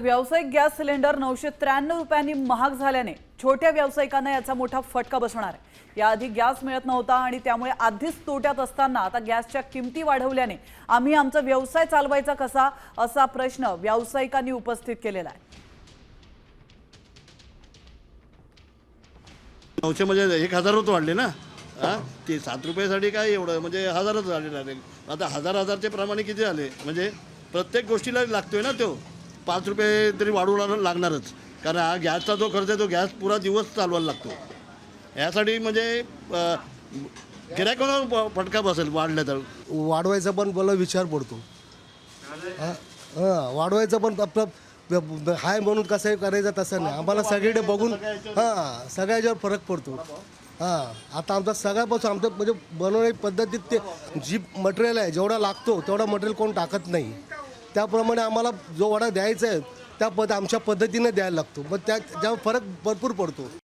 व्यावसायिक gas cylinder 993 रुपयांनी महाग झाल्याने छोट्या व्यावसायिकांना याचा मोठा फटका बसणार आहे। याआधी गॅस मिळत नव्हता आणि त्यामुळे आधीच तोट्यात असताना आता गॅसच्या किमती वाढवल्याने आम्ही आमचा व्यवसाय चालवायचा कसा असा प्रश्न व्यावसायिकांनी उपस्थित केलेला आहे। 900 म्हणजे 1000 वाढले ना। ते 7 रुपयासाठी काय एवढं म्हणजे हजारच झाले डायरेक्ट। आता हजारचे प्रमाणे किती झाले म्हणजे प्रत्येक गोष्टीला लागतोय ना। तो 5 रुपये तरी वाढवला लागणारच, कारण हा गॅसचा जो खर्च आहे तो गॅस पुरा दिवस चालवायला लागतो। यासाठी म्हणजे गिऱ्हाईकांवर फटका बसेल वाढलं तर। वाढवायचा पण मला विचार पडतो। वाढवायचा पण आपलं हाय म्हणून कसं करायचं तसं नाही, आम्हाला सगळीकडे बघून सगळ्या याच्यावर फरक पडतो। आता आमचा सगळ्यापासून आमचं म्हणजे बनवण्याची पद्धतीत ते जी मटेरियल आहे जेवढा लागतो तेवढा मटेरियल कोण टाकत नाही, त्याप्रमाणे आम्हाला जो वडा द्यायचा आहे त्या आमच्या पद्धतीने द्यायला लागतो, मग त्यावर फरक भरपूर पडतो।